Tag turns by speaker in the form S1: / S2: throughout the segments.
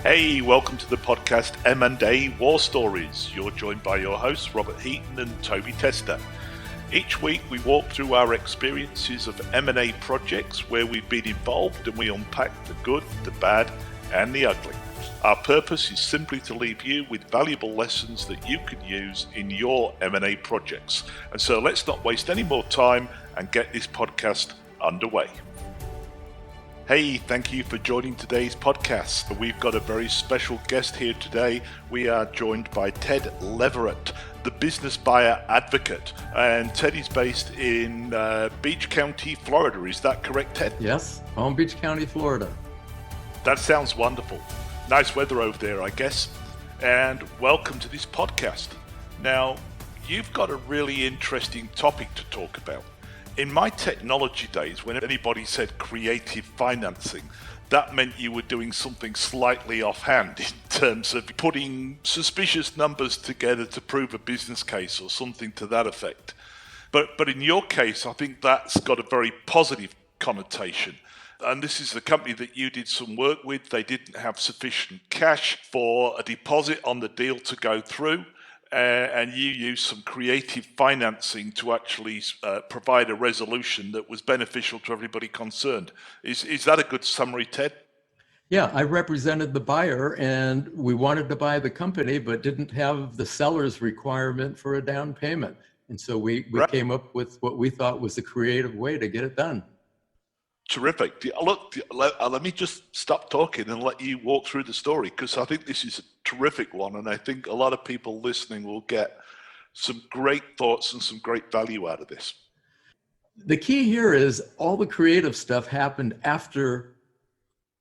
S1: Hey, welcome to the podcast M&A War Stories. You're joined by your hosts, Robert Heaton and Toby Tester. Each week we walk through our experiences of M&A projects where we've been involved, and we unpack the good, the bad and the ugly. Our purpose is simply to leave you with valuable lessons that you can use in your M&A projects. And so let's not waste any more time and get this podcast underway. Hey, thank you for joining today's podcast. We've got a very special guest here today. We are joined by Ted Leverette, the business buyer advocate. And Ted is based in Beach County, Florida. Is that correct, Ted?
S2: Yes, Palm Beach County, Florida.
S1: That sounds wonderful. Nice weather over there, I guess. And welcome to this podcast. Now, you've got a really interesting topic to talk about. In my technology days, when anybody said creative financing, that meant you were doing something slightly offhand in terms of putting suspicious numbers together to prove a business case or something to that effect. But in your case, I think that's got a very positive connotation. And this is the company that you did some work with. They didn't have sufficient cash for a deposit on the deal to go through. And you used some creative financing to actually provide a resolution that was beneficial to everybody concerned. Is that a good summary, Ted?
S2: Yeah, I represented the buyer and we wanted to buy the company, but didn't have the seller's requirement for a down payment. And so we
S1: Right.
S2: came up with what we thought was a creative way to get it done.
S1: Terrific. Look, let me just stop talking and let you walk through the story, because I think this is a terrific one, and I think a lot of people listening will get some great thoughts and some great value out of this.
S2: The key here is all the creative stuff happened after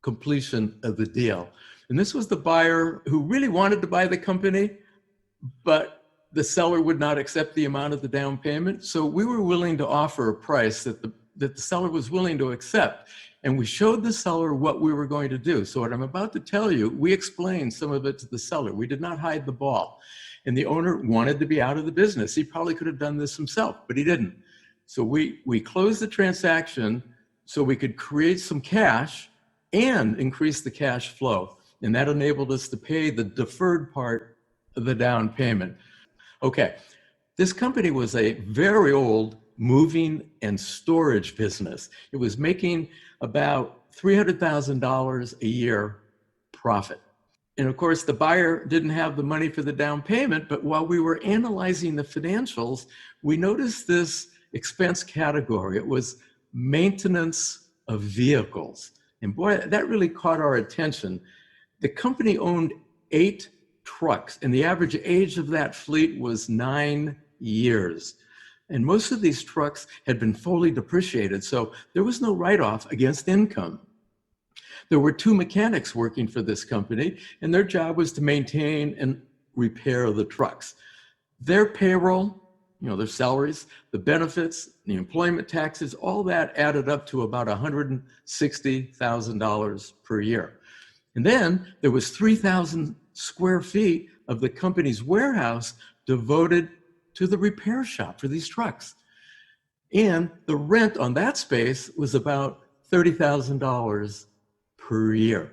S2: completion of the deal. And this was the buyer who really wanted to buy the company, but the seller would not accept the amount of the down payment. So we were willing to offer a price that the seller was willing to accept. And we showed the seller what we were going to do. So what I'm about to tell you, we explained some of it to the seller. We did not hide the ball. And the owner wanted to be out of the business. He probably could have done this himself, but he didn't. So we closed the transaction so we could create some cash and increase the cash flow. And that enabled us to pay the deferred part of the down payment. Okay, this company was a very old moving and storage business. It was making about $300,000 a year profit. And of course, the buyer didn't have the money for the down payment, but while we were analyzing the financials, we noticed this expense category. It was maintenance of vehicles. And boy, that really caught our attention. The company owned 8 trucks, and the average age of that fleet was 9 years. And most of these trucks had been fully depreciated, so there was no write-off against income. There were 2 mechanics working for this company, and their job was to maintain and repair the trucks. Their payroll, their salaries, the benefits, the employment taxes, all that added up to about $160,000 per year. And then there was 3,000 square feet of the company's warehouse devoted to the repair shop for these trucks. And the rent on that space was about $30,000 per year.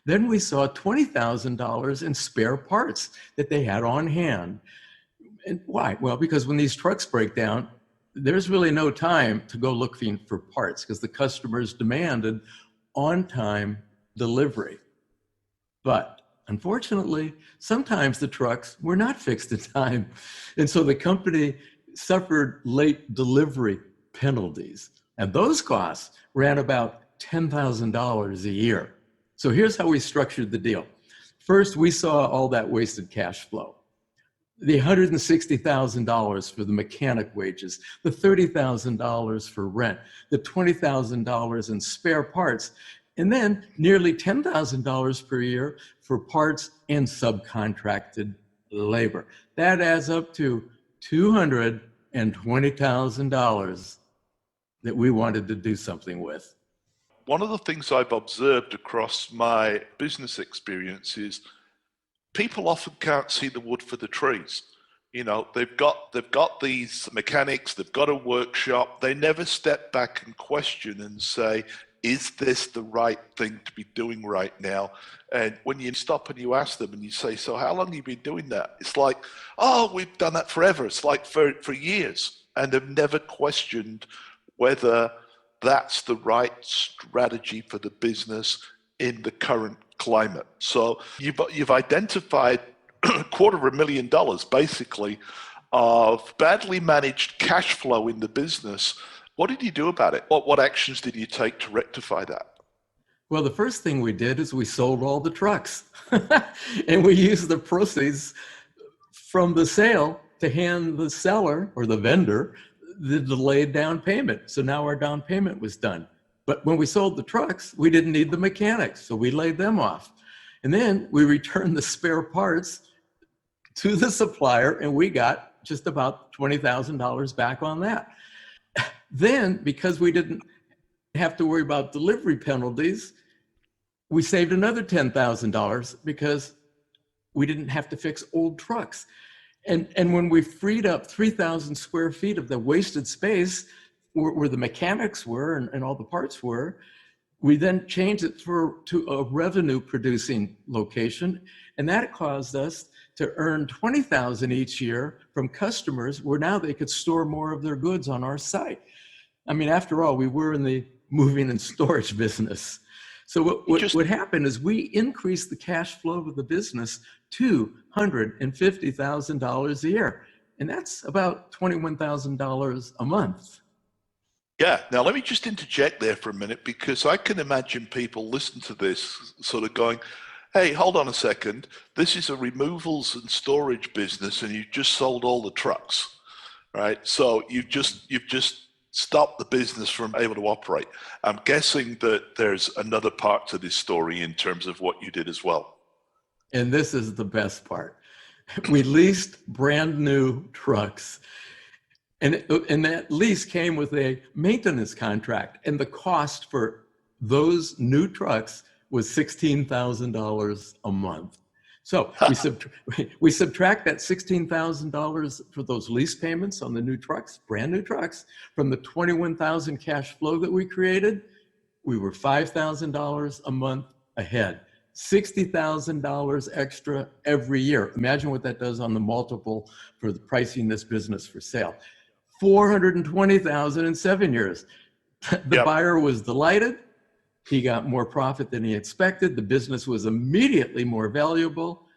S2: Then we saw $20,000 in spare parts that they had on hand. And why? Well, because when these trucks break down, there's really no time to go looking for parts because the customers demanded on-time delivery. But unfortunately, sometimes the trucks were not fixed in time. And so the company suffered late delivery penalties. And those costs ran about $10,000 a year. So here's how we structured the deal. First, we saw all that wasted cash flow. The $160,000 for the mechanic wages, the $30,000 for rent, the $20,000 in spare parts, and then nearly $10,000 per year for parts and subcontracted labor. That adds up to $220,000 that we wanted to do something with.
S1: One of the things I've observed across my business experience is people often can't see the wood for the trees. They've got these mechanics, they've got a workshop, they never step back and question and say, is this the right thing to be doing right now? And when you stop and you ask them and you say, so how long have you been doing that? It's like, oh, we've done that forever. It's like for years. And they've never questioned whether that's the right strategy for the business in the current climate. So you've identified $250,000 basically of badly managed cash flow in the business. What did you do about it? What actions did you take to rectify that?
S2: Well, the first thing we did is we sold all the trucks and we used the proceeds from the sale to hand the seller or the vendor the delayed down payment. So now our down payment was done. But when we sold the trucks, we didn't need the mechanics, so we laid them off. And then we returned the spare parts to the supplier and we got just about $20,000 back on that. Then, because we didn't have to worry about delivery penalties, we saved another $10,000 because we didn't have to fix old trucks. And when we freed up 3,000 square feet of the wasted space where the mechanics were and all the parts were, we then changed it to a revenue producing location. And that caused us to earn $20,000 each year from customers where now they could store more of their goods on our site. I mean, after all, we were in the moving and storage business. So what happened is we increased the cash flow of the business $250,000 a year. And that's about $21,000 a month.
S1: Yeah. Now, let me just interject there for a minute, because I can imagine people listen to this sort of going, hey, hold on a second. This is a removals and storage business and you just sold all the trucks, right? So you've just stopped the business from able to operate. I'm guessing that there's another part to this story in terms of what you did as well.
S2: And this is the best part. We leased brand new trucks. And that lease came with a maintenance contract. And the cost for those new trucks was $16,000 a month. So we subtract that $16,000 for those lease payments on the new trucks, brand new trucks, from the $21,000 cash flow that we created. We were $5,000 a month ahead. $60,000 extra every year. Imagine what that does on the multiple for the pricing this business for sale. $420,000 in 7 years. The buyer was delighted. He got more profit than he expected. The business was immediately more valuable.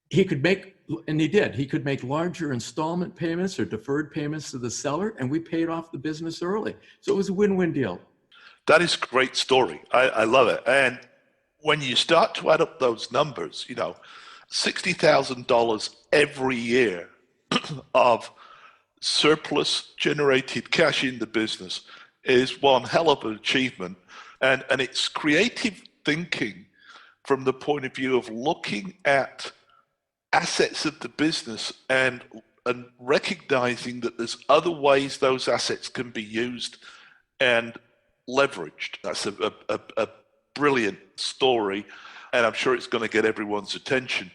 S2: He could make, and he did, he could make larger installment payments or deferred payments to the seller, and we paid off the business early. So it was a win-win deal.
S1: That is a great story. I love it. And when you start to add up those numbers, you know, $60,000 every year of surplus generated cash in the business is one hell of an achievement. And it's creative thinking from the point of view of looking at assets of the business and recognizing that there's other ways those assets can be used and leveraged. That's a brilliant story, and I'm sure it's going to get everyone's attention.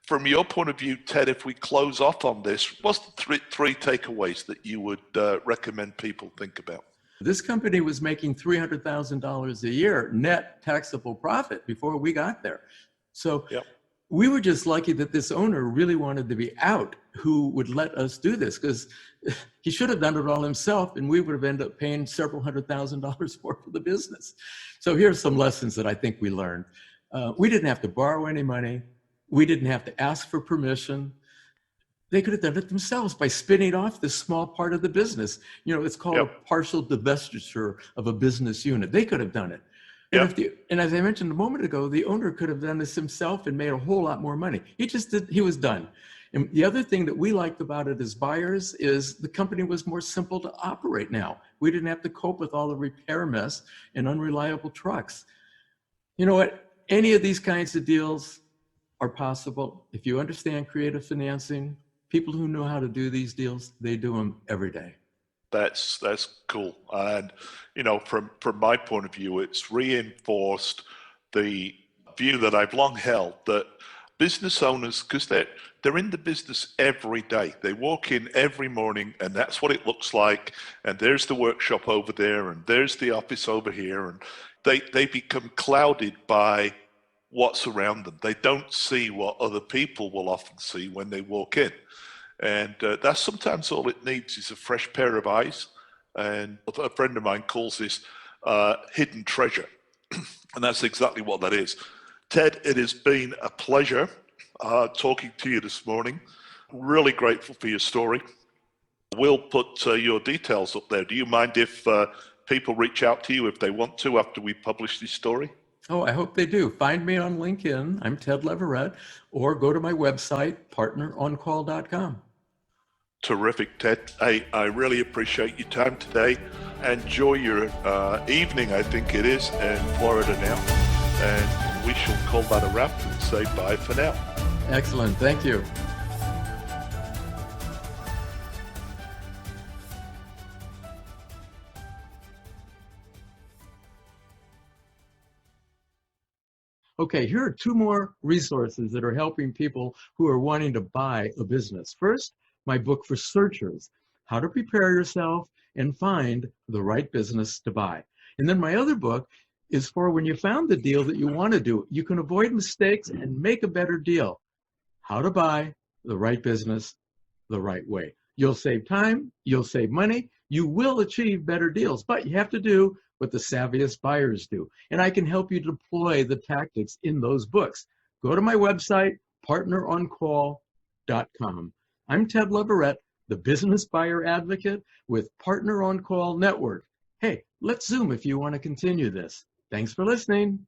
S1: From your point of view, Ted, if we close off on this, what's the three takeaways that you would recommend people think about?
S2: This company was making $300,000 a year net taxable profit before we got there. So we were just lucky that this owner really wanted to be out, who would let us do this, because he should have done it all himself and we would have ended up paying several $100,000 more for the business. So here's some lessons that I think we learned. We didn't have to borrow any money. We didn't have to ask for permission. They could have done it themselves by spinning off this small part of the business. You know, it's called a partial divestiture of a business unit. They could have done it. And as I mentioned a moment ago, the owner could have done this himself and made a whole lot more money. He was done. And the other thing that we liked about it as buyers is the company was more simple to operate now. We didn't have to cope with all the repair mess and unreliable trucks. You know what? Any of these kinds of deals are possible if you understand creative financing. People who know how to do these deals, they do them every day.
S1: That's cool. And, you know, from my point of view, it's reinforced the view that I've long held that business owners, because they're in the business every day. They walk in every morning and that's what it looks like. And there's the workshop over there and there's the office over here. And they become clouded by what's around them. They don't see what other people will often see when they walk in. And that's sometimes all it needs is a fresh pair of eyes. And a friend of mine calls this hidden treasure. And that's exactly what that is. Ted, it has been a pleasure talking to you this morning. Really grateful for your story. We'll put your details up there. Do you mind if people reach out to you if they want to after we publish this story?
S2: Oh, I hope they do. Find me on LinkedIn. I'm Ted Leverette, or go to my website, partneroncall.com.
S1: Terrific, Ted. Hey, I really appreciate your time today. Enjoy your evening, I think it is, in Florida now. And we shall call that a wrap and say bye for now.
S2: Excellent. Thank you. Okay, here are two more resources that are helping people who are wanting to buy a business. First, my book for searchers, How to Prepare Yourself and Find the Right Business to Buy. And then my other book is for when you found the deal that you want to do, you can avoid mistakes and make a better deal. How to Buy the Right Business the Right Way. You'll save time, you'll save money, you will achieve better deals, but you have to do what the savviest buyers do. And I can help you deploy the tactics in those books. Go to my website, partneroncall.com. I'm Ted Leverette, the business buyer advocate with Partner on Call Network. Hey, let's Zoom if you want to continue this. Thanks for listening.